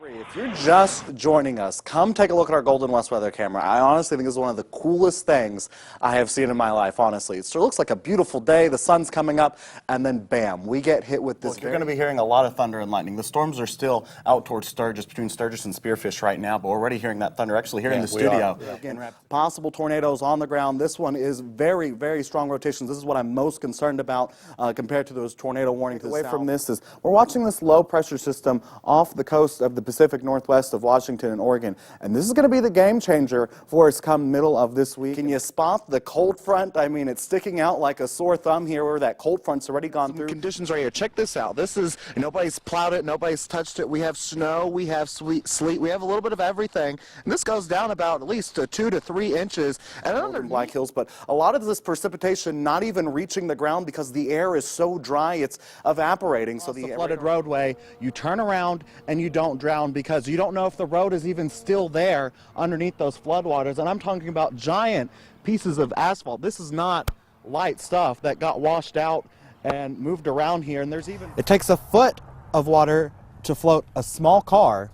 If you're just joining us, come take a look at our Golden West weather camera. I honestly think this is one of the coolest things I have seen in my life, honestly. It looks like a beautiful day, the sun's coming up, and then bam, we get hit with this. You're going to be hearing a lot of thunder and lightning. The storms are still out towards Sturgis, between Sturgis and Spearfish right now, but we're already hearing that thunder actually here in the studio. Again, possible tornadoes on the ground. This one is very, very strong rotations. This is what I'm most concerned about compared to those tornado warnings. Away from this is we're watching this low pressure system off the coast of the Pacific Northwest of Washington and Oregon, and this is going to be the game changer for us come middle of this week. Can you spot the cold front? I mean, it's sticking out like a sore thumb here where that cold front's already gone through. Conditions right here. Check this out. This is, nobody's plowed it, nobody's touched it. We have snow, we have sleet, we have a little bit of everything, and this goes down about at least 2 to 3 inches. And other Black Hills, but a lot of this precipitation not even reaching the ground because the air is so dry, it's evaporating. So the flooded roadway, you turn around and you don't drown because you don't know if the road is even still there underneath those floodwaters. And I'm talking about giant pieces of asphalt. This is not light stuff that got washed out and moved around here. And there's even, it takes a foot of water to float a small car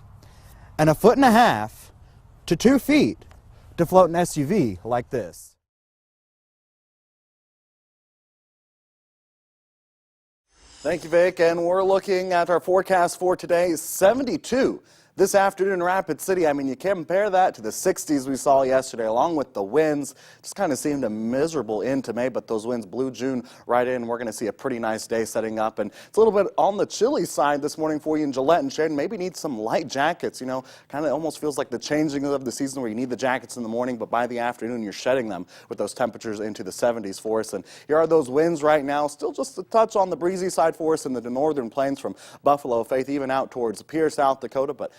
and 1.5 feet to 2 feet to float an SUV like this. Thank you, Vic. And we're looking at our forecast for today, 72 this afternoon in Rapid City. I mean, you compare that to the 60s we saw yesterday, along with the winds. Just kind of seemed a miserable end to May, but those winds blew June right in. We're going to see a pretty nice day setting up, and it's a little bit on the chilly side this morning for you in Gillette and Sheridan. Maybe need some light jackets, you know, kind of almost feels like the changing of the season where you need the jackets in the morning, but by the afternoon you're shedding them with those temperatures into the 70s for us. And here are those winds right now, still just a touch on the breezy side for us in the northern plains from Buffalo, Faith, even out towards Pierre, South Dakota, but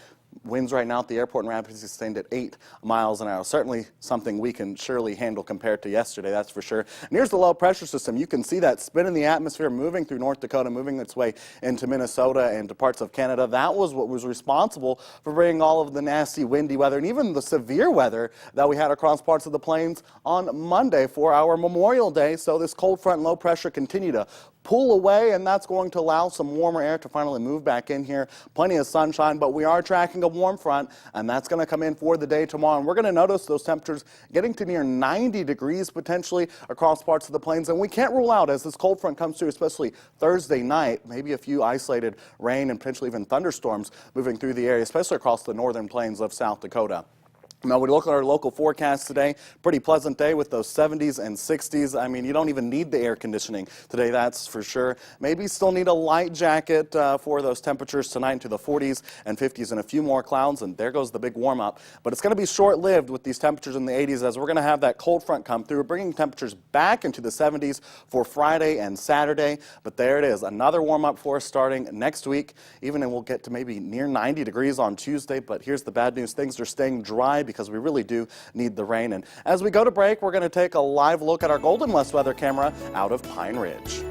winds right now at the airport in Rapid City sustained at 8 miles an hour. Certainly something we can surely handle compared to yesterday, that's for sure. And here's the low pressure system. You can see that spin in the atmosphere moving through North Dakota, moving its way into Minnesota and to parts of Canada. That was what was responsible for bringing all of the nasty windy weather and even the severe weather that we had across parts of the plains on Monday for our Memorial Day. So this cold front and low pressure continue to pull away, and that's going to allow some warmer air to finally move back in here. Plenty of sunshine, but we are tracking a warm front, and that's going to come in for the day tomorrow. And we're going to notice those temperatures getting to near 90 degrees potentially across parts of the plains. And we can't rule out, as this cold front comes through, especially Thursday night, maybe a few isolated rain and potentially even thunderstorms moving through the area, especially across the northern plains of South Dakota. Now, we look at our local forecast today. Pretty pleasant day with those 70s and 60s. I mean, you don't even need the air conditioning today, that's for sure. Maybe still need a light jacket for those temperatures tonight into the 40s and 50s and a few more clouds, and there goes the big warm-up. But it's going to be short-lived with these temperatures in the 80s as we're going to have that cold front come through, bringing temperatures back into the 70s for Friday and Saturday. But there it is, another warm-up for us starting next week. Even we'll get to maybe near 90 degrees on Tuesday, but here's the bad news. Things are staying dry because we really do need the rain. And as we go to break, we're going to take a live look at our Golden West weather camera out of Pine Ridge.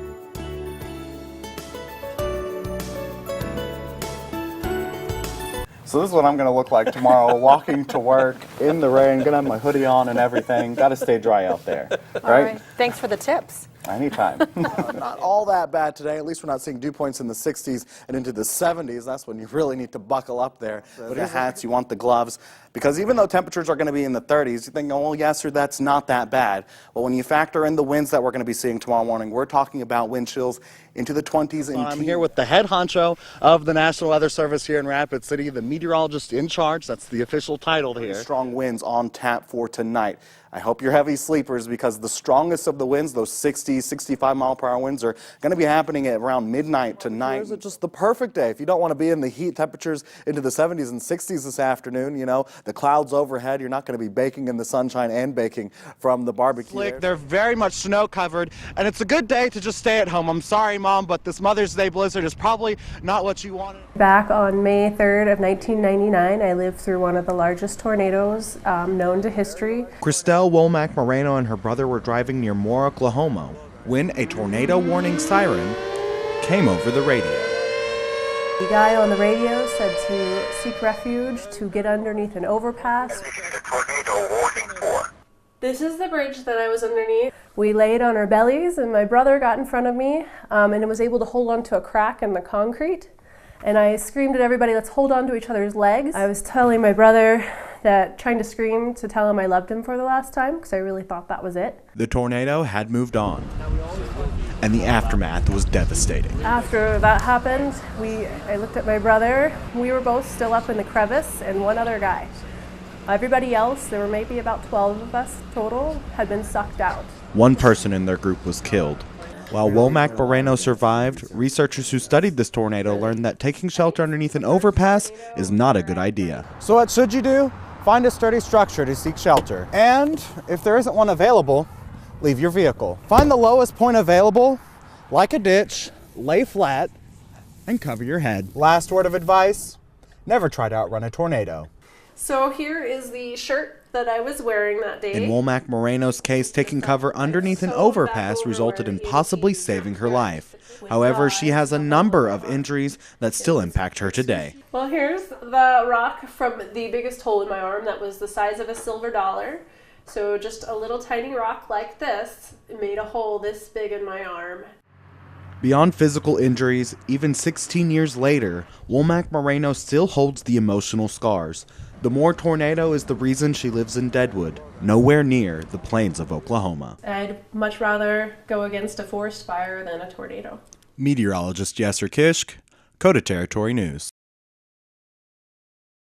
So this is what I'm going to look like tomorrow, walking to work in the rain, going to have my hoodie on and everything. Got to stay dry out there, right? All right. Thanks for the tips. Anytime. Not all that bad today. At least we're not seeing dew points in the 60s and into the 70s. That's when you really need to buckle up there. With the hats, you want the gloves. Because even though temperatures are going to be in the 30s, you think, oh, well, yes, sir, that's not that bad. But when you factor in the winds that we're going to be seeing tomorrow morning, we're talking about wind chills into the 20s and I'm here with the head honcho of the National Weather Service here in Rapid City, the meteorologist in charge. That's the official title here. Strong winds on tap for tonight. I hope you're heavy sleepers because the strongest of the winds, those 60, 65 mile per hour winds, are going to be happening at around midnight tonight. It's just the perfect day if you don't want to be in the heat. Temperatures into the 70s and 60s this afternoon. You know, the clouds overhead. You're not going to be baking in the sunshine and baking from the barbecue. Slick. They're very much snow covered, and it's a good day to just stay at home. I'm sorry, Mom, but this Mother's Day blizzard is probably not what you wanted. Back on May 3rd of 1999, I lived through one of the largest tornadoes known to history. Christelle Womack Moreno and her brother were driving near Moore, Oklahoma, when a tornado warning siren came over the radio. The guy on the radio said to seek refuge, to get underneath an overpass. This is the bridge that I was underneath. We laid on our bellies and my brother got in front of me and was able to hold on to a crack in the concrete. And I screamed at everybody, let's hold on to each other's legs. I was telling my brother that, trying to scream to tell him I loved him for the last time, because I really thought that was it. The tornado had moved on, and the aftermath was devastating. After that happened, I looked at my brother. We were both still up in the crevice, and one other guy. Everybody else, there were maybe about 12 of us total, had been sucked out. One person in their group was killed. While Womack Moreno survived, researchers who studied this tornado learned that taking shelter underneath an overpass is not a good idea. So what should you do? Find a sturdy structure to seek shelter. And if there isn't one available, leave your vehicle. Find the lowest point available, like a ditch, lay flat, And cover your head. Last word of advice, never try to outrun a tornado. So here is the shirt that I was wearing that day. In Womack Moreno's case, taking cover underneath an overpass resulted in possibly saving her life. However, she has a number of injuries that still impact her today. Well, here's the rock from the biggest hole in my arm that was the size of a silver dollar. So just a little tiny rock like this made a hole this big in my arm. Beyond physical injuries, even 16 years later, Womack Moreno still holds the emotional scars. The Moore tornado is the reason she lives in Deadwood, nowhere near the plains of Oklahoma. I'd much rather go against a forest fire than a tornado. Meteorologist Yasser Kishk, Coda Territory News.